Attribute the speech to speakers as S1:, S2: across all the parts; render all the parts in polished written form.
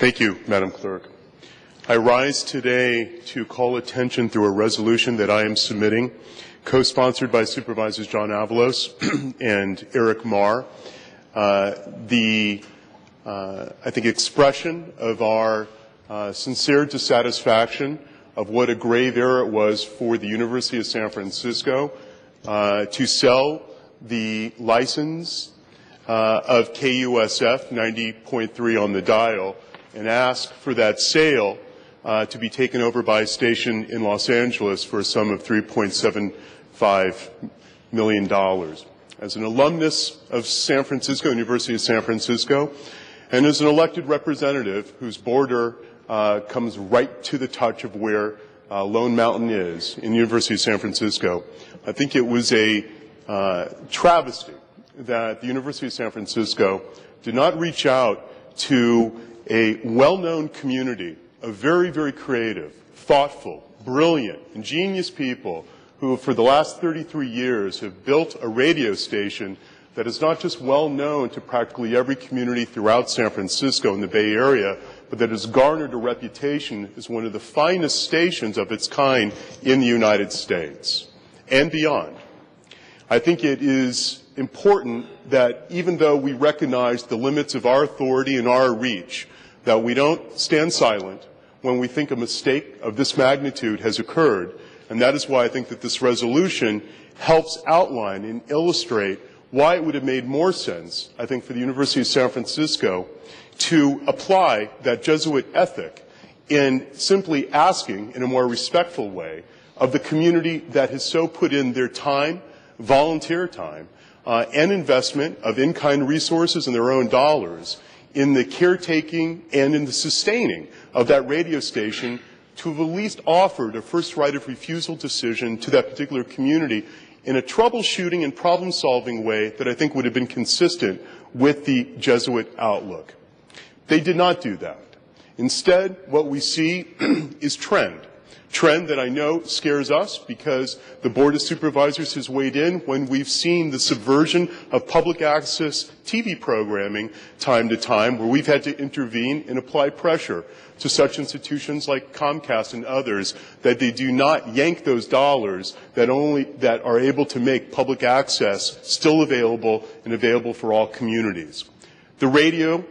S1: Thank you, Madam Clerk. I rise today to call attention through a resolution that I am submitting, co-sponsored by Supervisors John Avalos and Eric Marr, I think, expression of our sincere dissatisfaction of what a grave error it was for the University of San Francisco to sell the license of KUSF 90.3 on the dial and ask for that sale to be taken over by a station in Los Angeles for a sum of $3.75 million. As an alumnus of San Francisco, University of San Francisco, and as an elected representative whose border comes right to the touch of where Lone Mountain is in the University of San Francisco, I think it was a travesty that the University of San Francisco did not reach out to a well-known community of very, very creative, thoughtful, brilliant, ingenious people who for the last 33 years have built a radio station that is not just well known to practically every community throughout San Francisco and the Bay Area, but that has garnered a reputation as one of the finest stations of its kind in the United States and beyond. I think it is important that even though we recognize the limits of our authority and our reach, that we don't stand silent when we think a mistake of this magnitude has occurred. And that is why I think that this resolution helps outline and illustrate why it would have made more sense, I think, for the University of San Francisco to apply that Jesuit ethic in simply asking in a more respectful way of the community that has so put in their time, volunteer time, and investment of in-kind resources and their own dollars in the caretaking and in the sustaining of that radio station to have at least offered a first right of refusal decision to that particular community in a troubleshooting and problem-solving way that I think would have been consistent with the Jesuit outlook. They did not do that. Instead, what we see is trend that I know scares us because the Board of Supervisors has weighed in when we've seen the subversion of public access TV programming time to time, where we've had to intervene and apply pressure to such institutions like Comcast and others that they do not yank those dollars that are able to make public access still available and available for all communities. The radio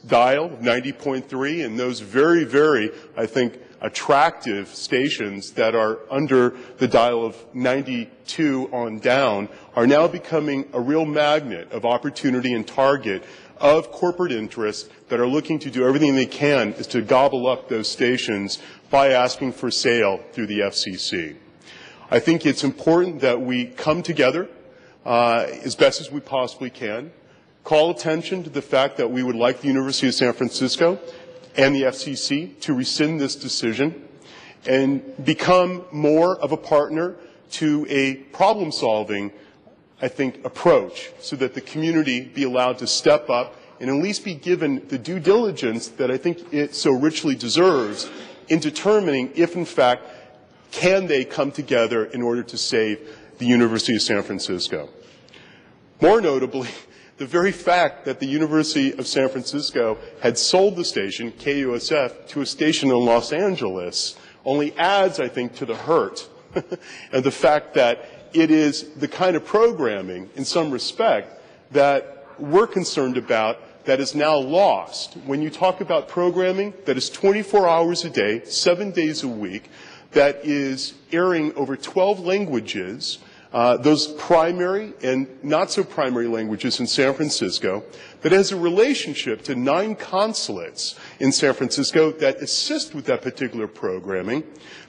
S1: dial of 90.3 and those very, very, I think, attractive stations that are under the dial of 92 on down are now becoming a real magnet of opportunity and target of corporate interests that are looking to do everything they can is to gobble up those stations by asking for sale through the FCC. I think it's important that we come together as best as we possibly can, call attention to the fact that we would like the University of San Francisco and the FCC to rescind this decision and become more of a partner to a problem-solving, I think, approach so that the community be allowed to step up and at least be given the due diligence that I think it so richly deserves in determining if, in fact, can they come together in order to save the University of San Francisco. More notably, the very fact that the University of San Francisco had sold the station, KUSF, to a station in Los Angeles only adds, I think, to the hurt and the fact that it is the kind of programming, in some respect, that we're concerned about that is now lost. When you talk about programming that is 24 hours a day, 7 days a week, that is airing over 12 languages, those primary and not so primary languages in San Francisco, that has a relationship to 9 consulates in San Francisco that assist with that particular programming,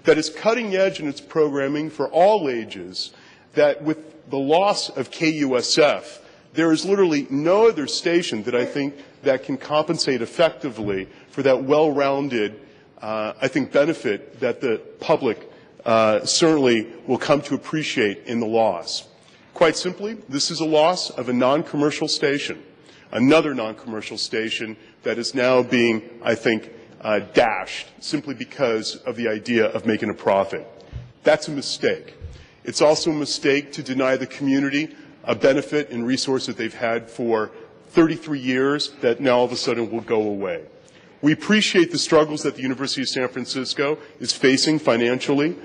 S1: that is cutting edge in its programming for all ages, that with the loss of KUSF, there is literally no other station that I think that can compensate effectively for that well-rounded, I think, benefit that the public certainly will come to appreciate in the loss. Quite simply, this is a loss of a non-commercial station, another non-commercial station that is now being, I think, dashed simply because of the idea of making a profit. That's a mistake. It's also a mistake to deny the community a benefit and resource that they've had for 33 years that now all of a sudden will go away. We appreciate the struggles that the University of San Francisco is facing financially.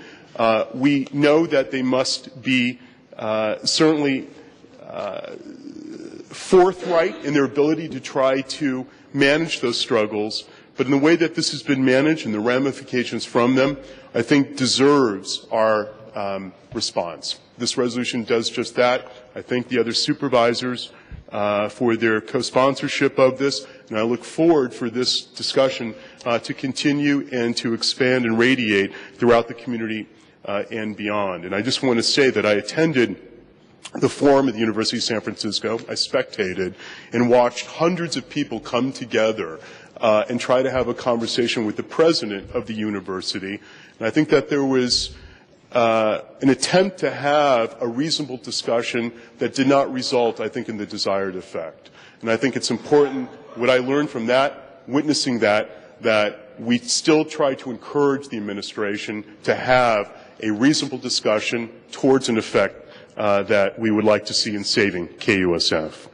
S1: We know that they must be certainly forthright in their ability to try to manage those struggles, but in the way that this has been managed and the ramifications from them, I think deserves our response. This resolution does just that. I thank the other supervisors for their co-sponsorship of this, and I look forward for this discussion to continue and to expand and radiate throughout the community and beyond. And I just want to say that I attended the forum at the University of San Francisco. I spectated and watched hundreds of people come together and try to have a conversation with the president of the university. And I think that there was an attempt to have a reasonable discussion that did not result, I think, in the desired effect. And I think it's important, what I learned from that, witnessing that we still try to encourage the administration to have a reasonable discussion towards an effect that we would like to see in saving KUSF.